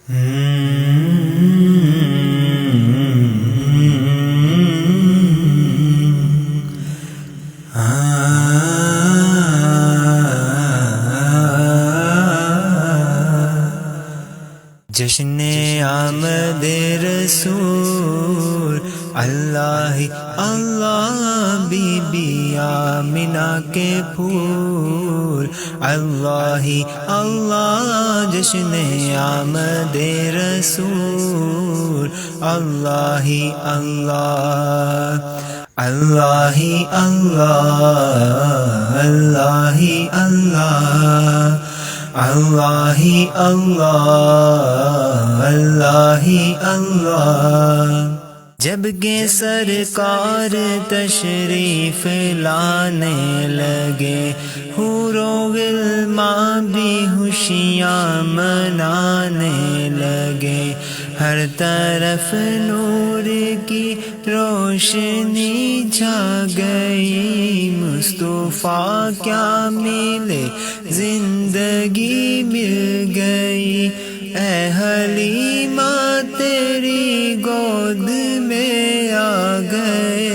جشن آمد رسول اللہ اللہ، بی بی آمنہ کے پھول اللہ اللہ، جشن آمد رسول اللہ اللہ اللہ اللہ اللہ اللہ اللہ اللہ اللہ۔ جب کہ سرکار تشریف لانے لگے، حور و غلمان بھی خوشیاں منانے لگے، ہر طرف نور کی روشنی چھا گئی، مصطفیٰ کیا ملے زندگی مل گئی، اے حلیمہ تیری گود میں آ گئے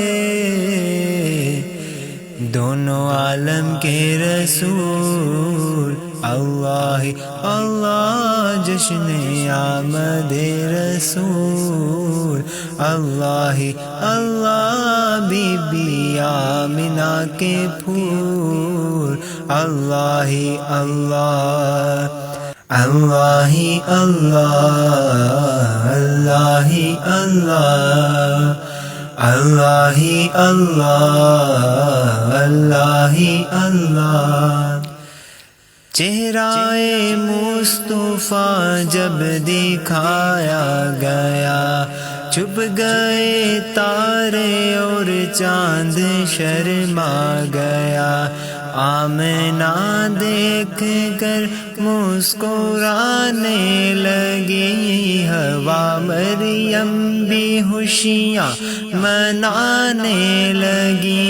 دونوں عالم کے رسول اللہ اللہ، جشن آمد رسول اللہ اللہ، بی بی آمنہ کے پھول اللہ اللہ اللہ اللہ اللہ اللہ اللہ اللہ اللہ۔ چہرہ مصطفیٰ جب دکھایا گیا، چھپ گئے تارے اور چاند شرما گیا، آمنہ دیکھ کر مسکرانے لگی، حوا مریم بھی خوشیاں منانے لگی،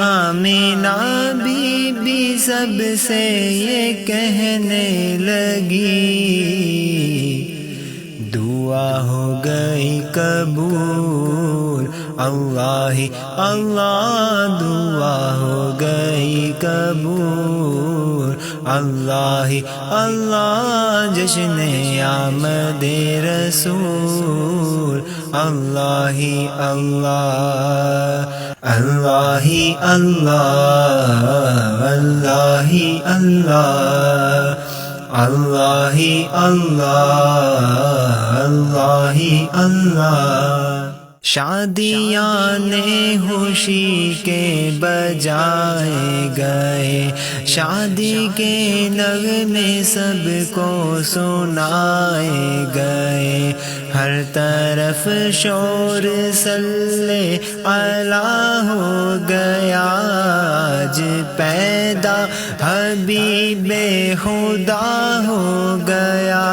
آمنہ بی بی سب سے یہ کہنے لگی، دعا ہو گئی قبول اللہ اللہ، دعا ہو گئی قبول اللہ اللہ، جشن آمد رسول اللہ اللہ اللہ اللہ اللہ اللہ اللہ اللہ اللہ۔ شادیاں نے خوشی کے بجائے گئے، شادی کے نغمے سب کو سنائے گئے، ہر طرف شور صلی اللہ ہو گیا، آج پیدا حبیب خدا ہو گیا،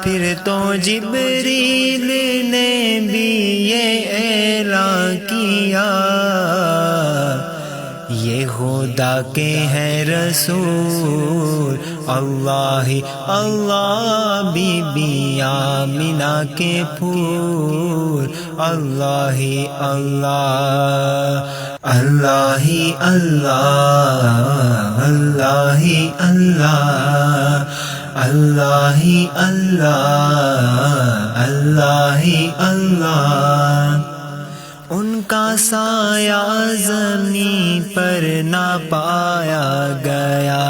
پھر تو جبریل نے بھی یہ اعلان کیا، یہ خدا کے ہیں رسول اللہ اللہ، بی بی آمنہ کے پھول اللہ اللہ اللہ اللہ اللہ اللہ اللہ اللہ اللہ۔ ان کا سایہ زمین پر نہ پایا گیا،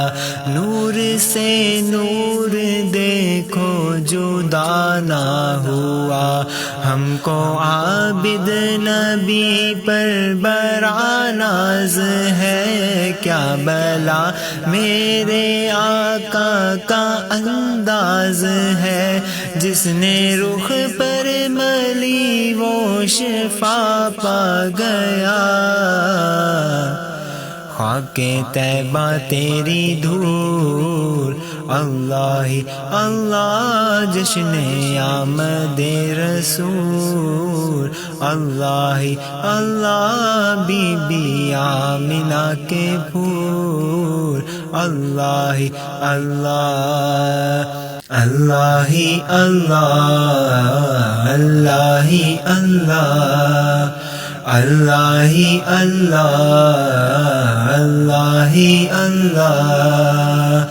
نور سے نور دیکھو جدا نہ ہوا، ہم کو عابد نبی پر بڑا ناز ہے، کیا بلا میرے آقا کا انداز ہے، جس نے رخ پر ملی وہ شفا پا گیا، خاک طیبہ تیری دھول اللہ اللہ، جشن آمد رسول اللہ اللہ، بی بی آمنہ کے پھول اللہ اللہ اللہ ہی اللہ، اللہ ہی اللہ، اللہ ہی اللہ، اللہ ہی اللہ،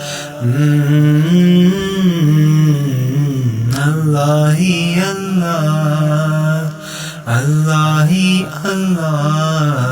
اللہ ہی اللہ، اللہ ہی اللہ۔